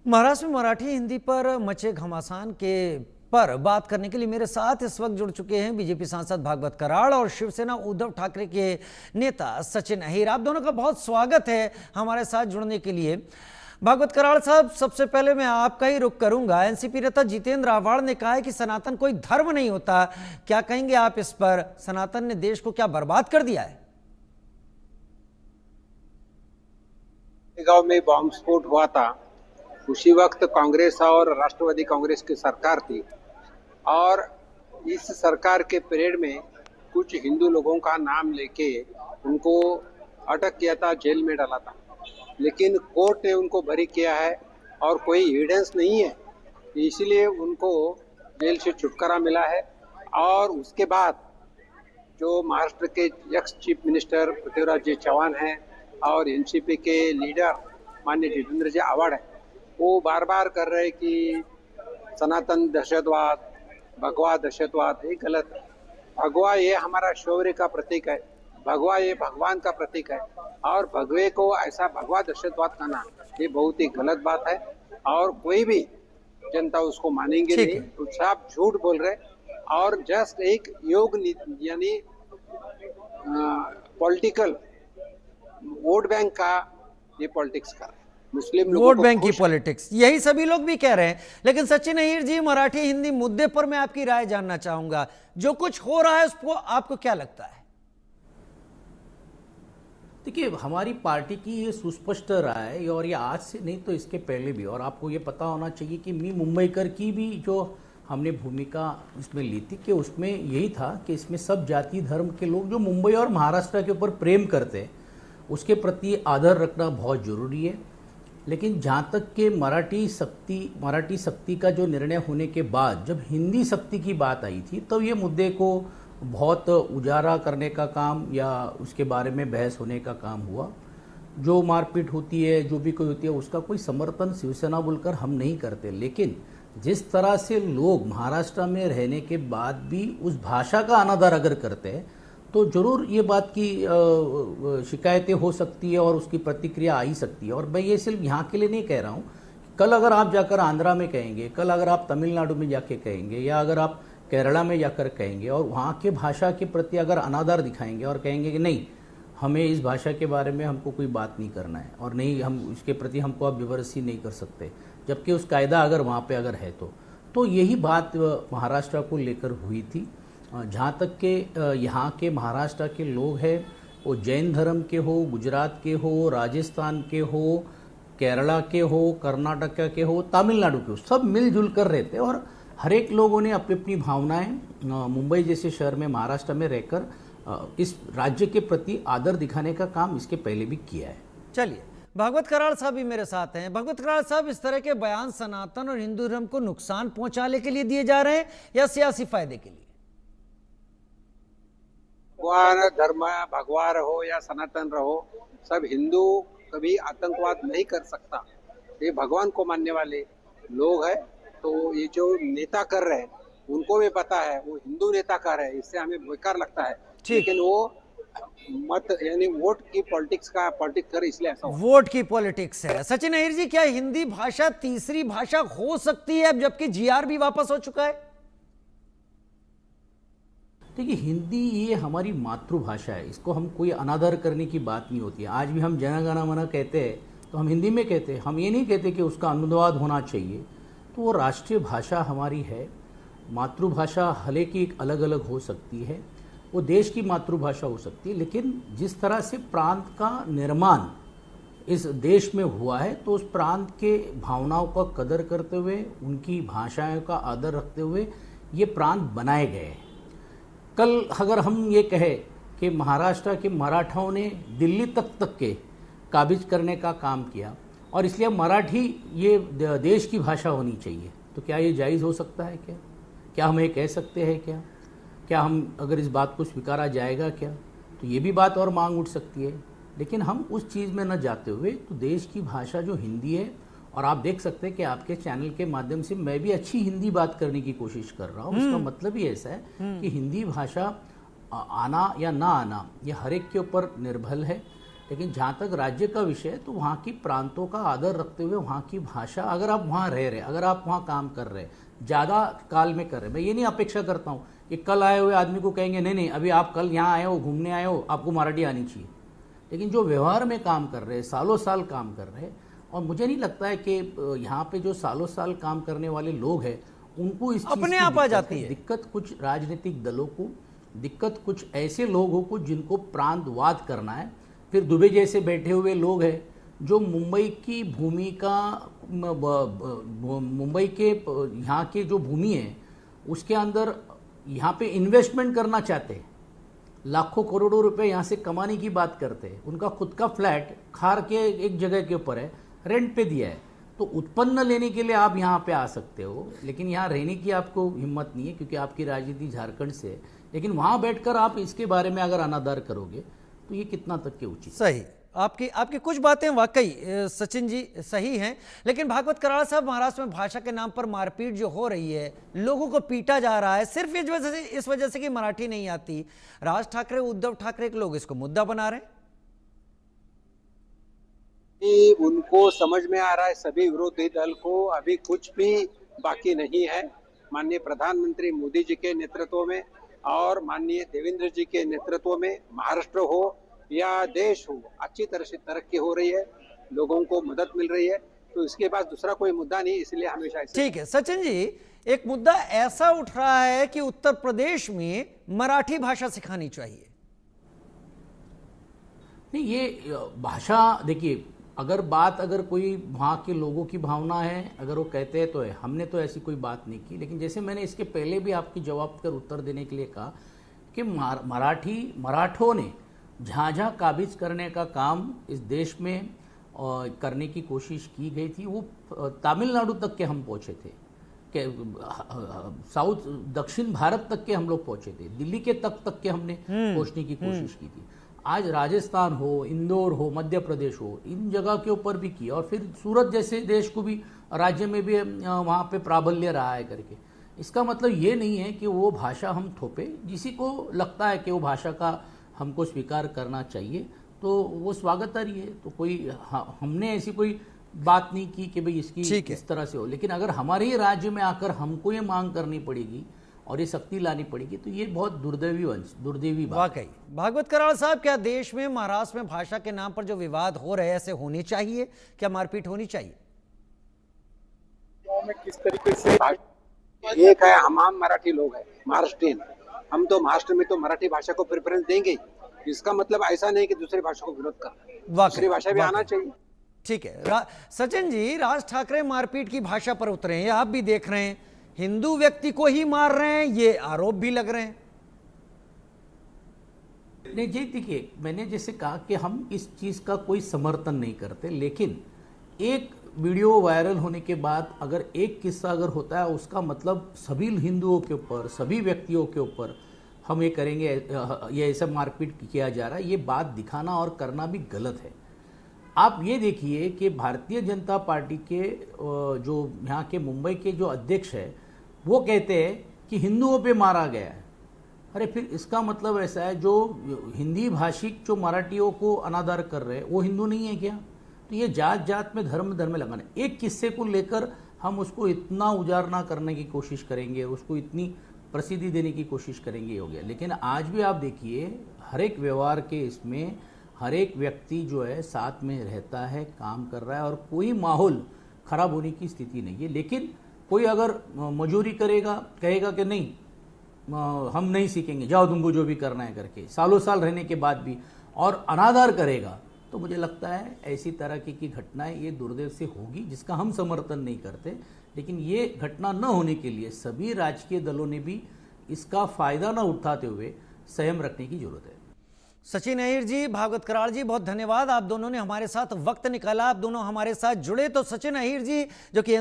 महाराष्ट्र में मराठी हिंदी पर मचे घमासान के पर बात करने के लिए मेरे साथ इस वक्त जुड़ चुके हैं बीजेपी सांसद भागवत कराड़ और शिवसेना उद्धव ठाकरे के नेता सचिन अहीर। आप दोनों का बहुत स्वागत है हमारे साथ जुड़ने के लिए। भागवत कराड़ साहब, सबसे पहले मैं आपका ही रुख करूंगा। एनसीपी नेता जितेंद्र आव्हाड ने कहा है कि सनातन कोई धर्म नहीं होता, क्या कहेंगे आप इस पर? सनातन ने देश को क्या बर्बाद कर दिया है? गांव में बॉम्ब स्फोट हुआ था, उसी वक्त कांग्रेस और राष्ट्रवादी कांग्रेस की सरकार थी और इस सरकार के परेड में कुछ हिंदू लोगों का नाम लेके उनको अटक किया था, जेल में डाला था, लेकिन कोर्ट ने उनको बरी किया है और कोई एविडेंस नहीं है, इसलिए उनको जेल से छुटकारा मिला है। और उसके बाद जो महाराष्ट्र के एक्स चीफ मिनिस्टर पृथ्वीराज जी चौहान हैं और एनसीपी के लीडर माननीय जितेंद्र जी आव्हाड है, वो बार बार कर रहे कि सनातन दहशतवाद, भगवा दहशतवाद, ये गलत है। भगवा ये हमारा शौर्य का प्रतीक है, भगवा ये भगवान का प्रतीक है और भगवे को ऐसा भगवा दहशतवाद कहना ये बहुत ही गलत बात है और कोई भी जनता उसको मानेंगे नहीं। तो सब झूठ बोल रहे और जस्ट एक योग यानी पॉलिटिकल वोट बैंक का ये पॉलिटिक्स कर रहे हैं, मुस्लिम वोट बैंक की पॉलिटिक्स, यही सभी लोग भी कह रहे हैं। लेकिन सचिन अहीर जी, मराठी हिंदी मुद्दे पर मैं आपकी राय जानना चाहूंगा। जो कुछ हो रहा है उसको आपको क्या लगता है? देखिए, हमारी पार्टी की ये सुस्पष्ट राय, और ये आज से नहीं तो इसके पहले भी, और आपको ये पता होना चाहिए कि मी मुंबईकर की भी जो हमने भूमिका इसमें ली थी कि उसमें यही था कि इसमें सब जाति धर्म के लोग जो मुंबई और महाराष्ट्र के ऊपर प्रेम करते हैं उसके प्रति आदर रखना बहुत ज़रूरी है। लेकिन जहाँ तक कि मराठी शक्ति का जो निर्णय होने के बाद जब हिंदी शक्ति की बात आई थी, तब ये मुद्दे को बहुत उजारा करने का काम या उसके बारे में बहस होने का काम हुआ। जो मारपीट होती है, जो भी कोई होती है, उसका कोई समर्थन शिवसेना बोलकर हम नहीं करते। लेकिन जिस तरह से लोग महाराष्ट्र में रहने के बाद भी उस भाषा का अनादर अगर करते हैं तो जरूर ये बात की शिकायतें हो सकती है और उसकी प्रतिक्रिया आ ही सकती है। और मैं ये सिर्फ यहाँ के लिए नहीं कह रहा हूँ, कल अगर आप जाकर आंध्रा में कहेंगे, कल अगर आप तमिलनाडु में जाके कहेंगे या अगर आप केरला में जाकर कहेंगे और वहाँ के भाषा के प्रति अगर अनादर दिखाएंगे और कहेंगे कि नहीं, हमें इस भाषा के बारे में हमको कोई बात नहीं करना है और नहीं, हम इसके प्रति हमको आप जबरदस्ती नहीं कर सकते, जबकि उस कायदा अगर वहाँ पे अगर है तो यही बात महाराष्ट्र को लेकर हुई थी। जहाँ तक के यहाँ के महाराष्ट्र के लोग हैं, वो जैन धर्म के हो, गुजरात के हो, राजस्थान के हो, केरला के हो, कर्नाटक के हो, तमिलनाडु के हो, सब मिलजुल कर रहते हैं और हर एक लोगों ने अपनी अपनी भावनाएं मुंबई जैसे शहर में, महाराष्ट्र में रहकर इस राज्य के प्रति आदर दिखाने का काम इसके पहले भी किया है। चलिए, भागवत कराड़ साहब भी मेरे साथ हैं। भागवत कराड़ साहब, इस तरह के बयान सनातन और हिंदू धर्म को नुकसान पहुंचाने के लिए दिए जा रहे हैं या सियासी फायदे के लिए? भगवान धर्म, भगवा रहो या सनातन रहो, सब हिंदू कभी आतंकवाद नहीं कर सकता। ये भगवान को मानने वाले लोग हैं, तो ये जो नेता कर रहे हैं उनको भी पता है वो हिंदू नेता कर रहे हैं, इससे हमें बेकार लगता है। लेकिन वो मत यानी वोट की पॉलिटिक्स कर, इसलिए ऐसा वोट की पॉलिटिक्स है। सचिन अहीर जी, क्या हिंदी भाषा तीसरी भाषा हो सकती है अब जबकि जीआर भी वापस हो चुका है? देखिए, हिंदी ये हमारी मातृभाषा है, इसको हम कोई अनादर करने की बात नहीं होती है। आज भी हम जन गण मन कहते हैं तो हम हिंदी में कहते हैं, हम ये नहीं कहते कि उसका अनुवाद होना चाहिए। तो वो राष्ट्रीय भाषा हमारी है। मातृभाषा हले की अलग अलग हो सकती है, वो देश की मातृभाषा हो सकती है, लेकिन जिस तरह से प्रांत का निर्माण इस देश में हुआ है तो उस प्रांत के भावनाओं का कदर करते हुए, उनकी भाषाओं का आदर रखते हुए ये प्रांत बनाए गए हैं। कल अगर हम ये कहें कि महाराष्ट्र के मराठाओं ने दिल्ली तक के काबिज करने का काम किया और इसलिए मराठी ये देश की भाषा होनी चाहिए, तो क्या ये जायज़ हो सकता है? क्या हम ये कह सकते हैं? क्या हम अगर इस बात को स्वीकारा जाएगा क्या? तो ये भी बात और मांग उठ सकती है। लेकिन हम उस चीज़ में न जाते हुए तो देश की भाषा जो हिंदी है, और आप देख सकते हैं कि आपके चैनल के माध्यम से मैं भी अच्छी हिंदी बात करने की कोशिश कर रहा हूँ। उसका मतलब ही ऐसा है कि हिंदी भाषा आना या ना आना ये हर एक के ऊपर निर्भर है। लेकिन जहाँ तक राज्य का विषय है तो वहाँ की प्रांतों का आदर रखते हुए वहाँ की भाषा, अगर आप वहाँ रह रहे, अगर आप वहाँ काम कर रहे, ज़्यादा काल में कर रहे, मैं ये नहीं अपेक्षा करता हूँ कि कल आए हुए आदमी को कहेंगे नहीं नहीं अभी आप कल यहाँ आए हो, घूमने आए हो, आपको मराठी आनी चाहिए। लेकिन जो व्यवहार में काम कर रहे, सालों साल काम कर रहे, और मुझे नहीं लगता है कि यहाँ पे जो सालों साल काम करने वाले लोग हैं उनको इस चीज़ अपने की आप आ दिक्कत जाती है। है। दिक्कत कुछ राजनीतिक दलों को, दिक्कत कुछ ऐसे लोगों को जिनको प्रांतवाद करना है। फिर दुबे जैसे बैठे हुए लोग हैं जो मुंबई की भूमि का, मुंबई के यहाँ के जो भूमि है उसके अंदर यहाँ पे इन्वेस्टमेंट करना चाहते हैं, लाखों करोड़ों रुपए यहाँ से कमाने की बात करते हैं। उनका खुद का फ्लैट खार के एक जगह के ऊपर है, रेंट पे दिया है, तो उत्पन्न लेने के लिए आप यहाँ पे आ सकते हो, लेकिन यहाँ रहने की आपको हिम्मत नहीं है क्योंकि आपकी राजनीति झारखंड से है। लेकिन वहाँ बैठकर आप इसके बारे में अगर अनादर करोगे तो ये कितना तक के उचित है? सही, आपकी कुछ बातें वाकई सचिन जी सही हैं, लेकिन भागवत कराड़ साहब, महाराष्ट्र में भाषा के नाम पर मारपीट जो हो रही है, लोगों को पीटा जा रहा है सिर्फ इस वजह से कि मराठी नहीं आती। राज ठाकरे, उद्धव ठाकरे के लोग इसको मुद्दा बना रहे हैं। कि उनको समझ में आ रहा है सभी विरोधी दल को अभी कुछ भी बाकी नहीं है। माननीय प्रधानमंत्री मोदी जी के नेतृत्व में और माननीय देवेंद्र जी के नेतृत्व में महाराष्ट्र हो या देश हो, अच्छी तरह से तरक्की हो रही है, लोगों को मदद मिल रही है, तो इसके पास दूसरा कोई मुद्दा नहीं, इसलिए हमेशा ऐसे। ठीक है सचिन जी, एक मुद्दा ऐसा उठ रहा है कि उत्तर प्रदेश में मराठी भाषा सिखानी चाहिए। नहीं, ये भाषा देखिए, अगर कोई वहाँ के लोगों की भावना है, अगर वो कहते हैं तो है, हमने तो ऐसी कोई बात नहीं की। लेकिन जैसे मैंने इसके पहले भी आपकी जवाब कर उत्तर देने के लिए कहा कि मराठों ने जहाँ जहाँ काबिज करने का काम इस देश में करने की कोशिश की गई थी, वो तमिलनाडु तक के हम पहुँचे थे, के साउथ दक्षिण भारत तक के हम लोग पहुँचे थे, दिल्ली के तक के हमने पहुँचने की कोशिश की थी। आज राजस्थान हो, इंदौर हो, मध्य प्रदेश हो, इन जगह के ऊपर भी किया, और फिर सूरत जैसे देश को भी, राज्य में भी वहाँ पे प्राबल्य रहा है करके। इसका मतलब ये नहीं है कि वो भाषा हम थोपे। जिसी को लगता है कि वो भाषा का हमको स्वीकार करना चाहिए तो वो स्वागतार्ह है, तो कोई हमने ऐसी कोई बात नहीं की कि भाई इसकी इस तरह से हो। लेकिन अगर हमारे ही राज्य में आकर हमको ये मांग करनी पड़ेगी और ये सख्ती लानी पड़ेगी तो ये बहुत दुर्दैवी बात। वाकई भागवत कराड़ साहब, क्या देश में, महाराष्ट्र में भाषा के नाम पर जो विवाद हो रहे हैं ऐसे होने चाहिए? क्या मारपीट होनी चाहिए? में किस तरीके से एक है, हम मराठी लोग हैं, महाराष्ट्रियन, हम तो महाराष्ट्र में तो मराठी भाषा को प्रेफरेंस देंगे। इसका मतलब ऐसा नहीं कि दूसरी भाषा को विरोध कर, दूसरी भाषा भी आना चाहिए। ठीक है सचिन जी, राज ठाकरे मारपीट की भाषा पर उतरे हैं, आप भी देख रहे हैं, हिंदू व्यक्ति को ही मार रहे हैं, ये आरोप भी लग रहे हैं। नहीं जी, देखिए, मैंने जैसे कहा कि हम इस चीज का कोई समर्थन नहीं करते, लेकिन एक वीडियो वायरल होने के बाद अगर एक किस्सा अगर होता है, उसका मतलब सभी हिंदुओं के ऊपर, सभी व्यक्तियों के ऊपर हम ये करेंगे, ये ऐसा मारपीट किया जा रहा है, ये बात दिखाना और करना भी गलत है। आप ये देखिए कि भारतीय जनता पार्टी के जो यहाँ के मुंबई के जो अध्यक्ष है, वो कहते हैं कि हिंदुओं पे मारा गया है। अरे फिर इसका मतलब ऐसा है, जो हिंदी भाषिक जो मराठियों को अनादर कर रहे हैं वो हिंदू नहीं है क्या? तो ये जात जात में, धर्म धर्म में लगाना, एक किस्से को लेकर हम उसको इतना उजारना करने की कोशिश करेंगे, उसको इतनी प्रसिद्धि देने की कोशिश करेंगे, हो गया। लेकिन आज भी आप देखिए, हर एक व्यवहार के इसमें हर एक व्यक्ति जो है साथ में रहता है, काम कर रहा है, और कोई माहौल खराब होने की स्थिति नहीं है। लेकिन कोई अगर मजूरी करेगा, कहेगा कि नहीं हम नहीं सीखेंगे, जाओ तुमको जो भी करना है करके, सालों साल रहने के बाद भी, और अनादर करेगा, तो मुझे लगता है ऐसी तरह की घटनाएं ये दुर्दैव से होगी, जिसका हम समर्थन नहीं करते। लेकिन ये घटना न होने के लिए सभी राजकीय दलों ने भी इसका फायदा न उठाते हुए संयम रखने की जरूरत है। सचिन अहिर जी, भागवत कराड़ जी, बहुत धन्यवाद, आप दोनों ने हमारे साथ वक्त निकाला, आप दोनों हमारे साथ जुड़े। तो सचिन अहिर जी जो कि